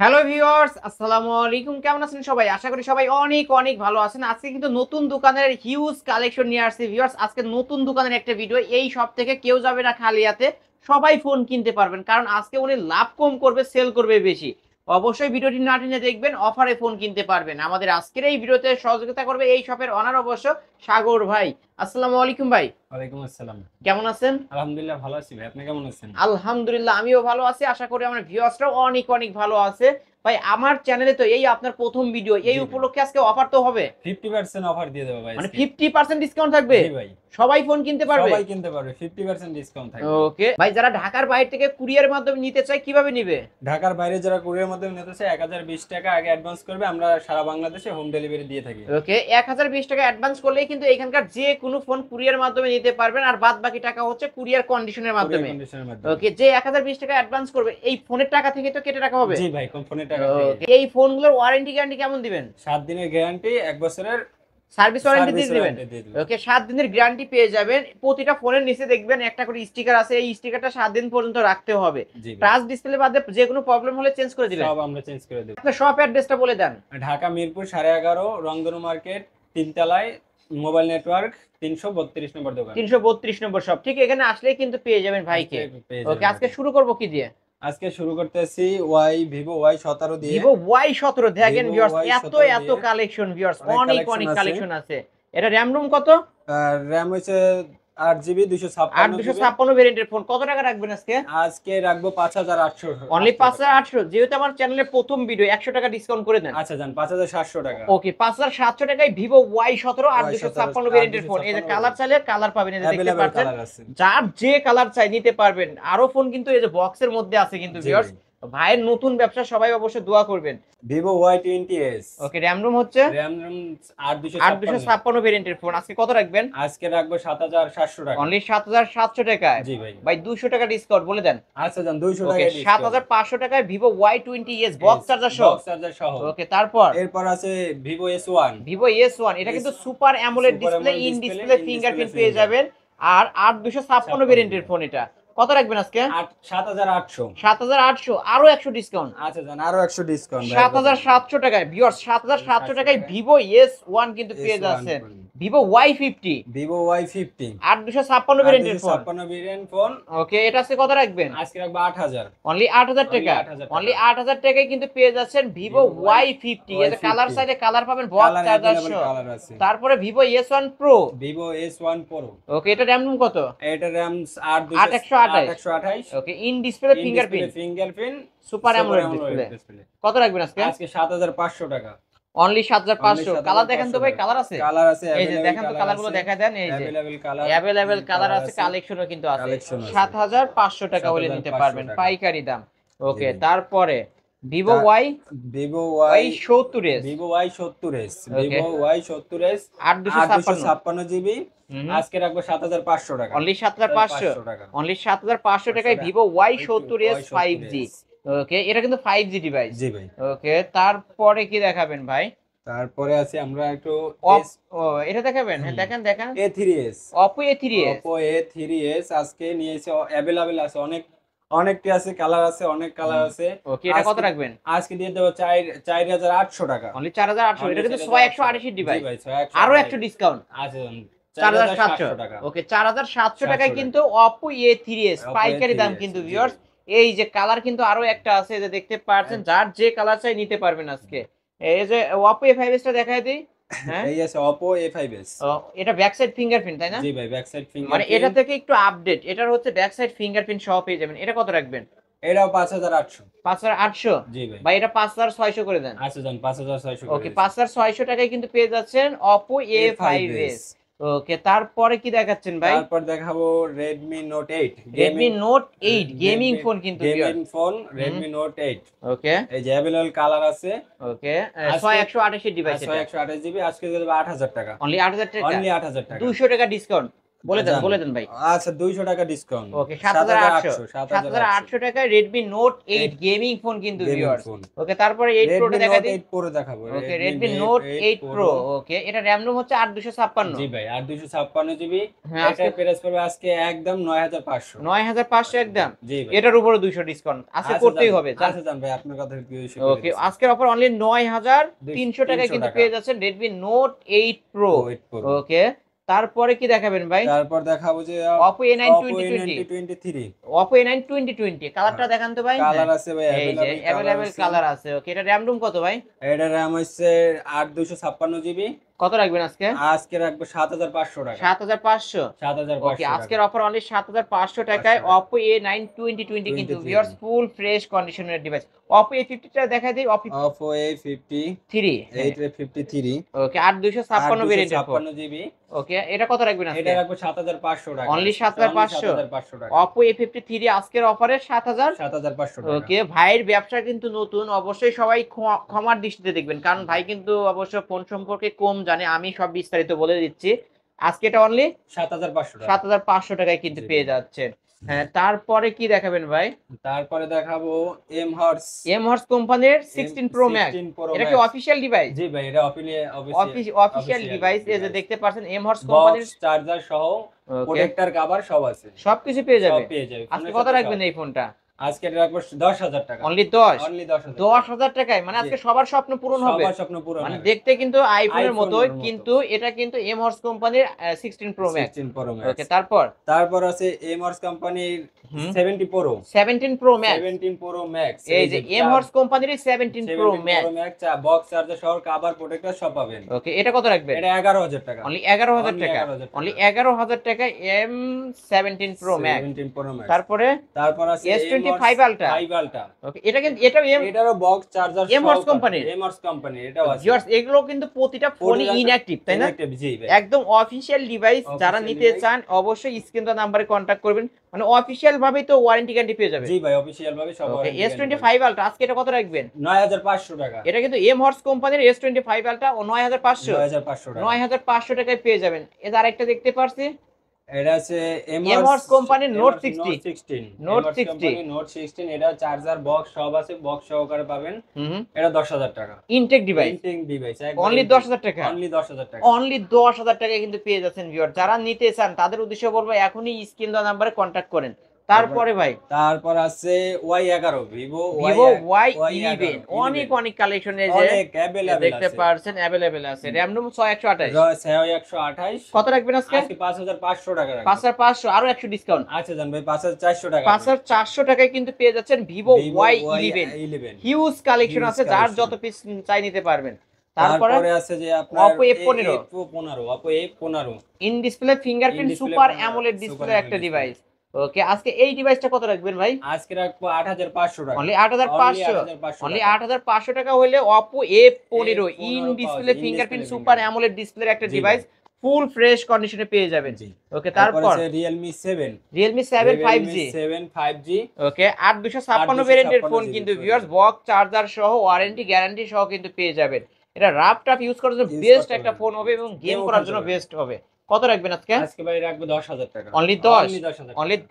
Hello viewers, আসসালামু আলাইকুম। কেমন আছেন সবাই? আশা করি সবাই অনেক অনেক ভালো আছেন। আজকে কিন্তু নতুন দোকানের হিউজ কালেকশন নিয়ে আসছি ভিউয়ার্স। আজকে নতুন দোকানের একটা ভিডিও। এই শপ থেকে কেউ যাবে না খালি হাতে। সবাই ফোন কিনতে পারবেন। কারণ আজকে উনি লাভ কম করবে, সেল করবে বেশি। অবশ্যই ভিডিওটি না টেনে দেখবেন, অফারে ফোন কিনতে পারবেন। আমাদের আজকের এই ভিডিওতে সহযোগিতা করবে এই শপের ওনার অবশ্য সাগর ভাই। আসসালামু আলাইকুম ভাই। ওয়ালাইকুম আসসালাম। কেমন আছেন? আলহামদুলিল্লাহ ভালো আছি ভাই। আপনি কেমন আছেন? আলহামদুলিল্লাহ আমিও ভালো আছি। আশা করি আমার ভিউয়ার্সরাও অনেক অনেক ভালো আছে। ভাই আমার চ্যানেলে তো এই আপনার প্রথম ভিডিও। এই জি ভাই। উপলক্ষে আজকে অফার তো হবে। 50% অফার দিয়ে দেবো ভাই মানে আজকে। 50% ডিসকাউন্ট থাকবে? জি ভাই। সবাই ফোন কিনতে পারবে? সবাই কিনতে পারবে। 50% ডিসকাউন্ট থাকবে। ওকে। ভাই যারা ঢাকার বাইরে থেকে কুরিয়ারের মাধ্যমে নিতে চায় কিভাবে নিবে? ঢাকার বাইরে যারা কুরিয়ার মাধ্যমে নিতে চায় 1020 টাকা আগে অ্যাডভান্স করবে। আমরা সারা বাংলাদেশে হোম ডেলিভারি দিয়ে থাকি। ওকে, 1020 টাকা অ্যাডভান্স করলেই কিন্তু এখানকার যে কোনো ফোন কুরিয়ার মাধ্যমে নিতে পারবেন, আর বাদ বাকি টাকা হচ্ছে কুরিয়ার কন্ডিশনের কুরিয়ার মাধ্যমে। কন্ডিশনের মাধ্যমে। ওকে, যে 1020 টাকা অ্যাডভান্স করবে এই ফোনের টাকা থেকে তো কেটে রাখা হবে। জি ভাই, কম ফোনের টাকা থেকে। ওকে, এই ফোনগুলোর ওয়ারেন্টি গ্যারান্টি কেমন দিবেন? 7 দিনের গ্যারান্টি, 1 বছরের সার্ভিস ওয়ারেন্টি সার্ভিস দিয়ে দিবেন। ওয়ারেন্টি দিয়ে দেব। ওকে, 7 দিনের গ্যারান্টি পেয়ে যাবেন। প্রতিটা ফোনের নিচে দেখবেন একটা করে স্টিকার আছে, এই স্টিকারটা 7 দিন পর্যন্ত রাখতে হবে। জি ভাই। টাচ ডিসপ্লে বাদে যে কোনো প্রবলেম হলে চেঞ্জ করে দিবেন। সব আমরা চেঞ্জ করে দেব। আপনার শপ অ্যাড্রেসটা বলে দেন। ঢাকা মিরপুর 11.5 রংধনু মার্কেট, 3 তলায়, মোবাইল নেটওয়ার্ক, 332 নম্বর দোকান। 332 নম্বর শপ, ঠিক এখানে আসলেই কিন্তু পেয়ে যাবেন ভাইকে। পেয়ে ওকে, যাবেন আজকে ভাই। শুরু করব কি দিয়ে? আজকে শুরু করতেছি ওয়াই ভিভো Y17 দিয়ে। ভিভো Y17 দেখেন ভিভো ভিউয়ার্স, এত Y17 এত দিয়ে কালেকশন ভিউয়ার্স, অনেক অনেক কালেকশন অনেক আছে। কালেকশন আছে। এটা র‍্যাম রোম কত? আর র্যাম হচ্ছে 8 জিবি, 256 জিবি। 8256 ভেরিয়েন্টের ফোন কত টাকা রাখবেন আজকে? আজকে রাখবো 5800 অনলি টাকা। 5800। যেহেতু আমার চ্যানেলের প্রথম ভিডিও, 100 টাকা ডিসকাউন্ট করে দেন। আচ্ছা যান, 5700 টাকা। ওকে, 5700 টাকায় ভিভো Y17 আর Y17 256 ভেরিয়েন্টের ফোন। এই যে কালার চাইলে কালার পাবেন, এই যে দেখতে अवेलेबल পাচ্ছেন। কালার আছে। যার যে কালার চাই নিতে পারবেন। আরো ফোন কিন্তু এই যে বক্সের মধ্যে আছে কিন্তু জি ভিউয়ার্স। ভাই। ভাইয়ের নতুন ব্যবসা, সবাই অবশ্যই দোয়া করবেন। Vivo Y20s। ওকে, র‍্যাম রোম হচ্ছে র‍্যাম আর 8256। 256 ভেরিয়েন্টের ফোন। আজকে কত রাখবেন? আজকে রাখবো 7700 টাকা। অনলি 7700 টাকায়। জি ভাই। ভাই 200 টাকা ডিসকাউন্ট বলে দেন। আচ্ছা যান, 200 ওকে, টাকা ডিসকাউন্ট। 7500 টাকায় ভিভো Y20s বক্স চার্জার সহ। বক্স চার্জার সহ। ওকে, তারপর এরপর আছে ভিভো S1। ভিভো S1, এটা কিন্তু super AMOLED super display, AMOLED in display, display in fingerprint display পেয়ে যাবেন। আর 8256 ভেরিয়েন্টের ফোন। এটা কত রাখবেন আজকে? 7800। 7800, আরো 100 ডিসকাউন্ট। আচ্ছা জান, আরো 100 ডিসকাউন্ট। 7700 টাকায় ভিউয়ার্স, 7700 টাকায় ভিভো S1 কিন্তু পেয়ে যাচ্ছেন। ভিভো Y50, ভিভো Y50 8256 ভেরিয়েন্টের ফোন। 8256 variant phone. ওকে, এটা আজকে কত রাখবেন? আজকে রাখবো 8000। অনলি 8000 টাকা। 8000 অনলি টাকা। 8000 টাকায় কিন্তু পেয়ে যাচ্ছেন ভিভো Vivo Y50। এই যে কালার Y50 চাইলে কালার পাবেন, বক্স কালার চার্জার अवेलेबल সহ। কালার আছে। তারপরে Vivo S1 Pro। Vivo S1 Pro। ওকে, এটা র‍্যাম রোম কত? এটা RAM 8128। 8128। Okay, in display fingerprint, fingerprint, super AMOLED display. কত রাখবেন আজকে? আজকে 7500 টাকা। অনলি 7500। কালার দেখেন তো ভাই, কালার আছে? কালার আছে, এই যে দেখেন তো কালারগুলো দেখায় দেন। এই যে अवेलेबल কালার, अवेलेबल কালার আছে, কালেকশনও কিন্তু আছে। কালেকশন আছে। 7500 টাকা হলে নিতে 7500 পারবেন, টাকা। পাইকারি দাম। ওকে, জি। তারপরে Vivo Vivo Y70s। Vivo Y70s। ওকে, ভিভো Y70s 8256। 8256 জিবি। আজকে রাখবো 7500 টাকা। অনলি 7500। টাকা। অনলি 7500 টাকায় ভিভো Y70s 5G। ওকে, এটা কিন্তু 5G ডিভাইস। জি ভাই। ওকে, তারপরে কি দেখাবেন ভাই? তারপরে আছে আমরা একটু ও, এটা দেখাবেন? হ্যাঁ, দেখেন দেখেন। A3s। Oppo A3s। Oppo A3s আজকে নিয়েছে, अवेलेबल আছে, অনেকটি আছে, কালার আছে, অনেক কালার আছে। ওকে, এটা কত রাখবেন? আজকে দিয়ে দেবো 4800 টাকা। অনলি 4800। এটা কিন্তু 6128 ডিভাইস। জি ভাই, 6128। আরো 100 ডিসকাউন্ট। আচ্ছা 4700 টাকা। ওকে, 4700 টাকায় কিন্তু Oppo A3s Oppo পাইকারি দাম A3s, কিন্তু জি। ভিউয়ার্স। এই যে কালার কিন্তু আরো একটা আছে, যে দেখতে পাচ্ছেন, যার যে কালার চাই নিতে পারবেন আজকে। এই যে Oppo A5s টা দেখায় দিই। হ্যাঁ, এই আছে Oppo A5s। ও, এটা ব্যাক সাইড ফিঙ্গারপ্রিন্ট তাই না? জি ভাই, ব্যাক সাইড মানে ফিঙ্গারপ্রিন্ট। এটা থেকে একটু আপডেট, এটার হচ্ছে ব্যাক সাইড ফিঙ্গারপ্রিন্ট সহ পেয়ে যাবেন। এটা কত রাখবেন? এটাও 5800। 5800। জি ভাই। ভাই এটা 5600 করে দেন। আচ্ছা জান, 5600 ওকে, 5600 টাকায় কিন্তু পেয়ে যাচ্ছেন Oppo A5s। ওকে, তারপরে কি দেখাচ্ছেন ভাই? তারপর দেখাবো Redmi Note 8। Redmi Note 8 gaming phone কিন্তু গেমিং ফোন, Redmi Note 8। ওকে, এই যে अवेलेबल কালার আছে। ওকে, আজকে 6128 ডিভাইস এটা। 6128 জিবি আজকে দিয়ে দেবো 8000 টাকা। অনলি 8000 টাকা। অনলি 8000 টাকা। 200 টাকা ডিসকাউন্ট। বলে দেন ভাই। আচ্ছা 200 টাকা ডিসকাউন্ট। ওকে 7800 7800 টাকায় Redmi Note 8 গেমিং ফোন কিন্তু গেমিং ভিউয়ার্স। ফোন। ওকে তারপরে 8 Redmi প্রোটা দেখা Note দিই। 8 Pro দেখাবো। ওকে Redmi Note 8 Pro। ওকে এটা RAM ROM হচ্ছে 8256। জি ভাই 8256 জিবি। হ্যাঁ এটা প্রাইস পড়বে আজকে একদম 9500। 9500 একদম। জি ভাই। এটার উপরে 200 ডিসকাউন্ট আজকে করতেই হবে। আচ্ছা জান ভাই আপনার কথা কি হইছে। ওকে আজকের অফার অনলি 9300 টাকায় 300 কিন্তু টাকা। পেয়ে যাচ্ছেন Redmi Note 8 Pro। 8 Pro। ওকে তারপরে কি দেখাবেন ভাই? তারপর দেখাবো যে Oppo A9 2020। Oppo A9 2020 কালারটা দেখান তো ভাই। কালার আছে ভাই এই যে अवेलेबल কালার আছে। ওকে এটা RAM ROM কত ভাই? এটা RAM হচ্ছে 8256 জিবি। কত রাখবেন আজকে? আজকে রাখবো 7500 টাকা। 7500। 7500 ওকে আজকের অফার অনলি 7500 টাকায় Oppo A9 2020 কিন্তু ভিউয়ার্স ফুল ফ্রেশ কন্ডিশনের ডিভাইস। Oppo A50 টা দেখাই দেই। Oppo A53 853। ওকে 8256 ভেরিয়েন্টের ফোন। 56 জিবি। ওকে এটা কত রাখবেন আজকে? এটা রাখবো 7500 টাকা। অনলি 7500 টাকা। Oppo A53 আজকের অফারে 7500 টাকা। ওকে ভাইয়ের ব্যবসা কিন্তু নতুন, অবশ্যই সবাই ক্ষমার দৃষ্টিতে দেখবেন, কারণ ভাই কিন্তু অবশ্য ফোন সম্পর্কে কম জানে, আমি সব বিস্তারিত বলে দিচ্ছি। আজকে এটা অনলি 7500 টাকা। 7500 টাকায় কিন্তু পেয়ে যাচ্ছেন। হ্যাঁ তারপরে কি দেখাবেন ভাই? তারপরে দেখাবো M-Horse কোম্পানির 16 Pro Max। 16 Pro এটা কি Max। Official device? জি ভাই এটা অফিশিয়াল ডিভাইস। এই যে দেখতে পাচ্ছেন M-Horse কোম্পানির চার্জার সহ ওকে প্রোটেক্টর কভার সব আছে। সবকিছু পেয়ে যাবে। সব পেয়ে যাবে। আজকে কত রাখবেন এই ফোনটা? আজকে রাখবো 10000 টাকা। অনলি 10 10000 10000 টাকায় মানে আজকে সবার স্বপ্ন পূরণ হবে। সবার স্বপ্ন পূরণ মানে হবে। দেখতে কিন্তু আইফোনের মতোই, মতো। কিন্তু এটা কিন্তু M-Horse কোম্পানির 16 Pro Max। 16 Pro Max। ওকে তারপর আছে M-Horse কোম্পানির 17 Pro। 17 Pro Max। 17 Pro Max। এই যে M-Horse কোম্পানির 17 Pro Max বক্স চার্জার সহ কভার প্রোটেক্টর সব পাবেন। ওকে এটা কত রাখবেন? এটা 11000 টাকা। অনলি 11000 টাকা। অনলি 11000 টাকায় M17 Pro Max। 17 Pro Max। তারপর আছে S25 Ultra। ওকে এটা কিন্তু এটারও বক্স চার্জার M-Horse কোম্পানির। M-Horse কোম্পানির এটাও আছে। ভিউয়ার্স এগুলো কিন্তু প্রতিটা ফোনই ইনঅ্যাক্টিভ, তাই না? জি ভাই। একদম অফিশিয়াল ডিভাইস। যারা নিতে চান অবশ্যই স্ক্রিন তো নাম্বারে কন্টাক্ট করবেন, মানে অফিশিয়াল ভাবেই তো ওয়ারেন্টি গ্যারান্টি পেয়ে যাবে। জি ভাই অফিশিয়াল ভাবে সব। ওকে S25 Ultra আজকে এটা কত রাখবেন? 9500 টাকা। এটা কিন্তু M-Horse কোম্পানির S25 Ultra ও 9500 টাকা। 9500 টাকায় পেয়ে যাবেন। এর আরেকটা দেখতে পারছি, এটা আছে M-Horse কোম্পানির Note 16। Note 16 এটা চার্জার বক্স সব আছে, বক্স সহকারে পাবেন। এটা 10000 টাকা। ইনটেক ডিভাইস অনলি 10000 টাকা। অনলি 10000 টাকা। অনলি 10000 টাকায় কিন্তু পেয়ে যাচ্ছেন ভিউয়ার। যারা নিতে চান তাদের উদ্দেশ্যে বলবো এখনই স্ক্রিন দেওয়া নাম্বারে কন্টাক্ট করেন। তারপরে ভাই তারপর আছে Y11 Vivo Y11 অনেক কালেকশন এই যে দেখতে পারছেন अवेलेबल আছে। RAM ROM 6128। কত রাখবেন আজকে? 5500 টাকা রাখবেন। 5500 আরো 100 ডিসকাউন্ট। আচ্ছা জান ভাই 5400 টাকা। 5400 টাকায় কিন্তু পেয়ে যাচ্ছেন Vivo Y11। হিউজ কালেকশন আছে, যার যত পিস চাই নিতে পারবেন। তারপরে আছে যে আপনার Oppo A15 Oppo A15 in display fingerprint super AMOLED display একটা ডিভাইস। ওকে আজকে এই ডিভাইসটা কত রাখবেন ভাই? আজকে রাখবো 8500 টাকা। অনলি 8500 টাকা হলে Oppo A15 in display fingerprint super AMOLED display একটা ডিভাইস ফুল ফ্রেশ কন্ডিশনে পেয়ে যাবেন। ওকে তারপর আছে Realme 7 5G। ওকে 8256 ভেরিয়েন্টের ফোন কিন্তু ভিউয়ার্স বক্স চার্জার সহ ওয়ারেন্টি গ্যারান্টি সহ কিন্তু পেয়ে যাবেন। এটা রাফ টাফ ইউজ করার জন্য বেস্ট একটা ফোন হবে এবং গেম করার জন্য বেস্ট হবে। কত রাখবেন আজকে? আজকে ভাই রাখবো 10000 টাকা। অনলি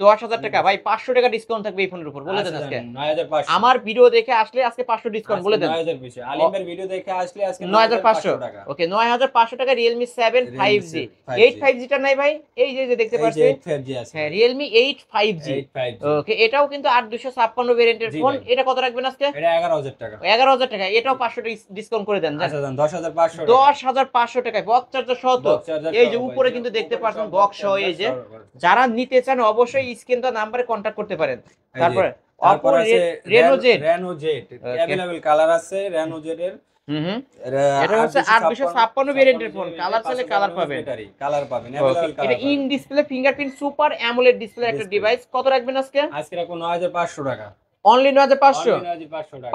10000 টাকা। ভাই 500 টাকা ডিসকাউন্ট থাকবে এই ফোনের উপর, বলে দেন আজকে। 9500। আমার ভিডিও দেখে আসলে আজকে 500 ডিসকাউন্ট বলে দেন। 9500 আলিমের ভিডিও দেখে আসলে আজকে 9500 টাকা। ওকে 9500 টাকা Realme 7 5G। 8 5G টা নাই ভাই? এই যে দেখতে পাচ্ছেন 8 5G আছে। হ্যাঁ Realme 8 5G। ওকে এটাও কিন্তু 8256 ভেরিয়েন্টের ফোন। এটা কত রাখবেন আজকে? এটা 11000 টাকা। 11000 টাকা। এটাও 500 ডিসকাউন্ট করে দেন। আচ্ছা দেন 10500 10500 টাকায় বক্স চার্জার সহ তো। এই যে উপরে কিন্তু দেখতে পাচ্ছেন বক্স সহ। এই যে যারা নিতে চান অবশ্যই স্ক্রিন তো নাম্বারে কন্টাক্ট করতে পারেন। তারপরে Oppo Reno Z available colour আছে Reno Z এর। এটা হচ্ছে 8256 ভেরিয়েন্টের ফোন। কালার চাইলে কালার পাবেন। अवेलेबल এটা in display fingerprint super AMOLED display একটা ডিভাইস। কত রাখবেন আজকে? আজকে রাখবো 9500 টাকা। অনলি 9500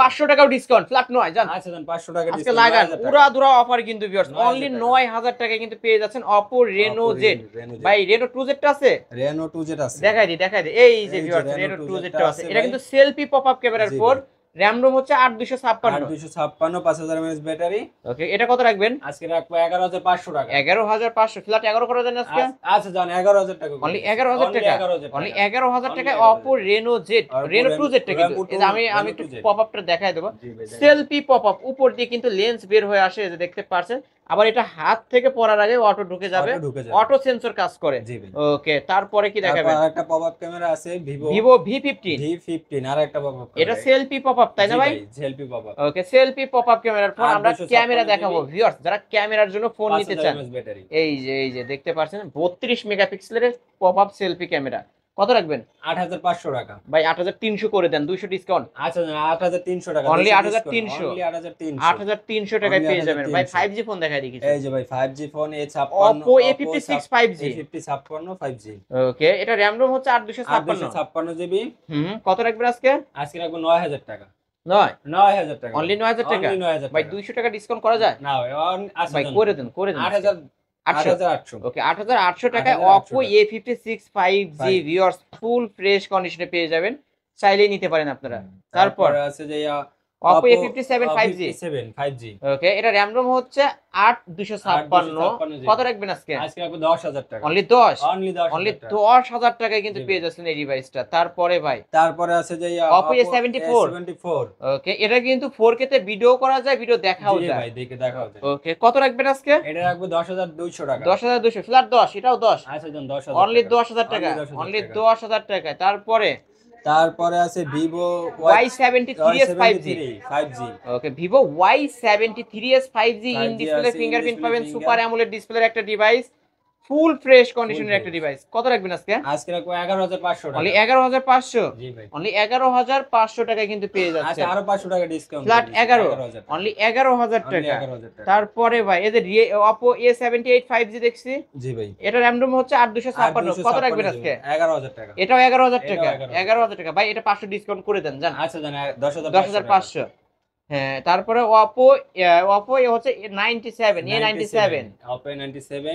500 টাকাও ডিসকাউন্ট ফ্ল্যাট 9 জান। আচ্ছা জান 500 টাকা আজকে লাগান উড়াধুরা অফার কিন্তু ভিউয়ার্স। অনলি 9000 টাকায় কিন্তু পেয়ে যাচ্ছেন Oppo Reno Z। ভাই Reno 2Z টা আছে? Reno 2Z আছে। দেখাই দি এই যে ভিউয়ার্স Reno 2Z টা আছে। এটা কিন্তু সেলফি পপআপ ক্যামেরার ফোন। র্যাম রোম হচ্ছে 8256। 8256 5000 mAh ব্যাটারি। ওকে, এটা কত রাখবেন? আজকে রাখবো 11500 টাকা। 11500 ফ্ল্যাট 11 করে দেন আজকে। আচ্ছা জান 11000 টাকা। অনলি 11000 টাকা। অনলি 11000 টাকায় Oppo Reno Z, Reno 2Z টা কিন্তু এই যে আমি একটু পপআপটা দেখায় দেব। সেলফি পপআপ, উপর দিয়ে কিন্তু লেন্স বের হয়ে আসে, এই যে দেখতে পাচ্ছেন। আবার এটা হাত থেকে পড়ার আগে অটো ঢুকে যাবে, অটো সেন্সর কাজ করে। ওকে, তারপরে কি দেখাবেন? তারপর একটা পপআপ ক্যামেরা আছে Vivo V15। আর একটা পপআপ, এটা সেলফি পপআপ তাই না ভাই? Selfie popup. Okay, selfie popup ক্যামেরার পর আমরা ক্যামেরা দেখাবো ভিউয়ার্স, যারা ক্যামেরার জন্য ফোন নিতে চান। এই যে দেখতে পাচ্ছেন 32 মেগাপিক্সেলের পপআপ সেলফি ক্যামেরা। কত রাখবেন? 8500 টাকা। ভাই 8300 করে দেন, 200 ডিসকাউন্ট। আচ্ছা 8300 টাকা। অনলি 8300। অনলি 8300। 8300 টাকায় পেয়ে যাবেন ভাই। 5G ফোন দেখাই দিই কিছু। এই যে ভাই 5G phone A56, Oppo A56 5G। A56 5G। ওকে, এটা RAM ROM হচ্ছে 8256 জিবি। কত রাখবেন আজকে? আজকে রাখবো 9000 টাকা। 9000 টাকা। অনলি 9000 টাকা। ভাই 200 টাকা ডিসকাউন্ট করা যায়? না ভাই করে দেন 8800। ওকে, 8800 টাকায় Oppo A56 5G viewers full fresh কন্ডিশনে পেয়ে যাবেন, চাইলেই নিতে পারেন আপনারা। তারপর আছে যে Oppo A57 5G। ওকে, এটা RAM ROM হচ্ছে 8256। কত রাখবেন আজকে? আজকে রাখবো 10000 টাকা। অনলি 10। অনলি 10000 টাকায় কিন্তু পেয়ে যাচ্ছেন এই ডিভাইসটা। তারপরে ভাই তারপরে আছে যে Oppo A74। ওকে, এটা কিন্তু 4K তে ভিডিও করা যায়, ভিডিও দেখাও যায়। ভাই দেখে দেখাও যায়। ওকে, কত রাখবেন আজকে? এটা রাখবো 10200 টাকা। 10200 ফ্ল্যাট 10, এটাও 10। আচ্ছা জান 10000। অনলি 10000 টাকা। অনলি 10000 টাকায়। তারপরে আছে Vivo Y73s 5G। Okay, Vivo Y73s 5G in display fingerprint পাবেন, সুপার অ্যামোলেড ডিসপ্লের একটা ডিভাইস, ফুল ফ্রেশ কন্ডিশনের একটা ডিভাইস। কত রাখবেন আজকে? আজকে রাখবো 11500 টাকা। অনলি 11500। জি ভাই। অনলি 11500 টাকায় কিন্তু পেয়ে যাচ্ছে। আচ্ছা আরো 500 টাকা ডিসকাউন্ট। ফ্ল্যাট 11। অনলি 11000 টাকা। তারপরে ভাই এই যে Oppo A78 5G দেখছি। জি ভাই। এটা RAM ROM হচ্ছে 8256। কত রাখবেন আজকে? 11000 টাকা। এটাও 11000 টাকা। 11000 টাকা ভাই, এটা 500 ডিসকাউন্ট করে দেন জান। আচ্ছা জান 10500। হ্যাঁ, তারপরে Oppo এ হচ্ছে 97 A97। Oppo A97।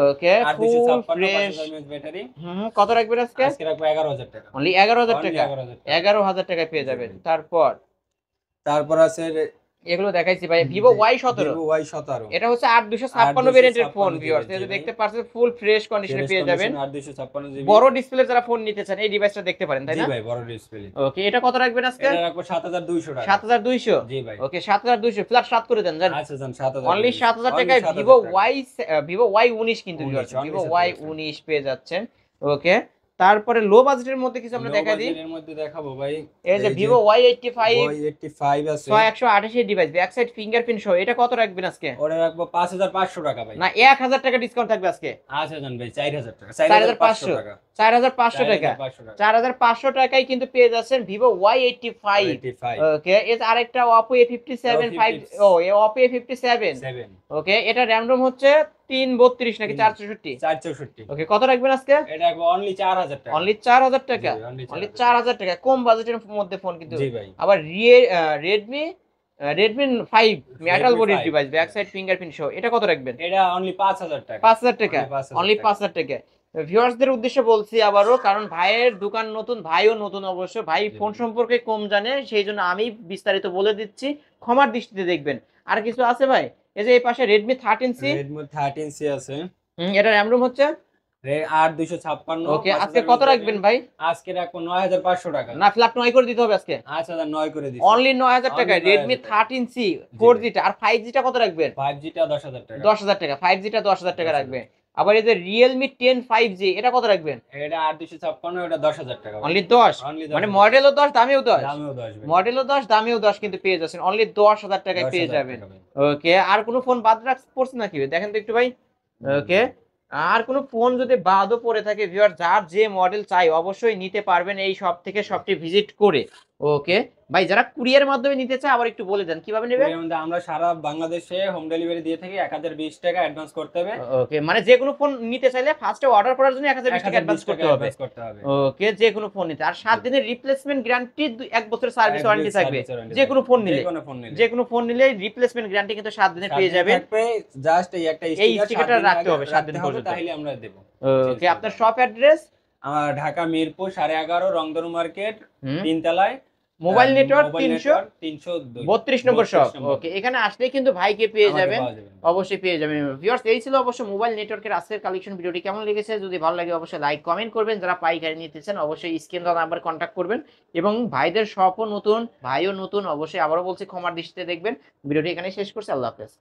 ওকে, ফুল ফ্রেশ ব্যাটারি। কত রাখবেন আজকে? আজকে রাখবো 11000 টাকা। অনলি 11000 টাকা। 11000 টাকায় পেয়ে যাবেন। তারপর আছে এগুলো দেখাইছি ভাই, Vivo Y17। এটা হচ্ছে 8256 ভেরিয়েন্টের ফোন ভিউয়ার্স, এই যে দেখতে পাচ্ছেন ফুল ফ্রেশ কন্ডিশনে পেয়ে যাবেন। 8256 জিবি বড় ডিসপ্লে যারা ফোন নিতে চান এই ডিভাইসটা দেখতে পারেন তাই না? জি ভাই, বড় ডিসপ্লে। ওকে, এটা কত রাখবেন আজকে? এটা রাখবো 7200 টাকা। 7200। জি ভাই। ওকে, 7200 ফ্ল্যাট 7 করে দেন জান। আচ্ছা জান 7000। অনলি 7000 টাকায় Vivo Y19 কিন্তু ভিউয়ার্স, Vivo Y19 পেয়ে যাচ্ছেন। ওকে, তারপরে লো বাজেটের মধ্যে কিছু আমরা দেখাই দিই। এর মধ্যে দেখাবো ভাই, এই যে Vivo Y85 আছে 6128 এর ডিভাইস, ব্যাক সাইড ফিঙ্গারপ্রিন্ট সহ। এটা কত রাখবেন আজকে? ওরে রাখবো 5500 টাকা ভাই। না, 1000 টাকা ডিসকাউন্ট থাকবে আজকে। আচ্ছা জান ভাই 4000 টাকা। 4500 টাকা। 4500 টাকা। 4500 টাকায় কিন্তু পেয়ে যাচ্ছেন Vivo Y85। ওকে, এর আরেকটা Oppo A57 5 Oppo A57। ওকে, এটা RAM ROM হচ্ছে 332 নাকি 464? ওকে, কত রাখবেন আজকে? এটা রাখবো অনলি 4000 টাকা। অনলি 4000 টাকা। অনলি 4000 টাকা, কম বাজেটের মধ্যে ফোন কিন্তু। জি ভাই। আবার Redmi 5 metal body device, back side fingerprint সহ। এটা কত রাখবেন? এটা অনলি 5000 টাকা। 5000 টাকা। অনলি 5000 টাকা। ভিউয়ার্সদের উদ্দেশ্যে বলছি আবারও, কারণ ভাইয়ের দোকান নতুন, ভাইও নতুন অবশ্য, ভাই ফোন সম্পর্কে কম জানে, সেই জন্য আমি বিস্তারিত বলে দিচ্ছি, ক্ষমার দৃষ্টিতে দেখবেন। আর কিছু আছে ভাই? এই যে এই পাশে Redmi 13C। Redmi 13C আছে। এটা RAM ROM হচ্ছে 8256। ওকে, আজকে কত রাখবেন ভাই? আজকে রাখবো 9500 টাকা। না, ফ্ল্যাট 9 করে দিতে হবে আজকে। আচ্ছা দাদা 9 করে দিছি। অনলি 9000 টাকায় Redmi 13C 4G টা। আর 5G টা কত রাখবেন? 5G টা 10000 টাকা। 10000 টাকা। 5G টা 10000 টাকা রাখবেন। আবার এই যে Realme 10 5G, এটা কত রাখবেন? এটা 8256, এটা 10000 টাকা। অনলি 10। মানে মডেলও 10, দামেও 10। দামেও 10 ভাই। মডেলও 10, দামেও 10 কিন্তু পেয়ে যাচ্ছেন। অনলি 10000 টাকায় পেয়ে যাবেন। ওকে, আর কোনো ফোন বাদ পড়ছে নাকি দেখেন তো একটু ভাই। ওকে, আর কোনো ফোন যদি বাদও পড়ে থাকে ভিউয়ার, যার যে মডেল চাই অবশ্যই নিতে পারবেন এই শপ থেকে, শপটি ভিজিট করে। ওকে ভাই, যারা কুরিয়ার মাধ্যমে নিতে চায় আবার একটু বলে দেন কিভাবে নেবে? আমরা সারা বাংলাদেশে হোম ডেলিভারি দিয়ে থাকি। 1020 টাকা অ্যাডভান্স করতে হবে। ওকে, মানে যে কোনো ফোন নিতে চাইলে ফার্স্টে অর্ডার করার জন্য 1020 টাকা অ্যাডভান্স করতে হবে। ওকে, যে কোনো ফোন নিতে। আর 7 দিনের রিপ্লেসমেন্ট গ্যারান্টি, 1 বছরের সার্ভিস ওয়ারেন্টি থাকবে যে কোনো ফোন নিলে। যে কোনো ফোন নিলে রিপ্লেসমেন্ট গ্যারান্টি কিন্তু 7 দিনে পেয়ে যাবেন। জাস্ট এই স্টিকারটা রাখতে হবে 7 দিন পর্যন্ত, তাহলে আমরা দেব। ওকে, আপনার শপ অ্যাড্রেস? আমার ঢাকা মিরপুর 11.5 রংধনু মার্কেট 3 তলায় মোবাইল নেটওয়ার্ক মোবাইল 32 নম্বর শপ। ওকে, এখানে আসলেই কিন্তু ভাইকে পেয়ে আমাকে যাবেন, পাওয়া যাবে। অবশ্যই পেয়ে যাবেন। ভিউয়ার্স, এই ছিল অবশ্য মোবাইল নেটওয়ার্কের আজকের কালেকশন। ভিডিওটি কেমন লেগেছে যদি ভালো লাগে অবশ্যই লাইক কমেন্ট করবেন। যারা পাইকারি নিতেছেন অবশ্যই স্ক্রিন দেওয়া নাম্বার কন্ট্যাক্ট করবেন। এবং ভাইদের শপও নতুন, ভাইও নতুন, অবশ্যই আবারও বলছি ক্ষমার দৃষ্টিতে দেখবেন। ভিডিওটি এখানে শেষ করছি, আল্লাহ হাফেজ।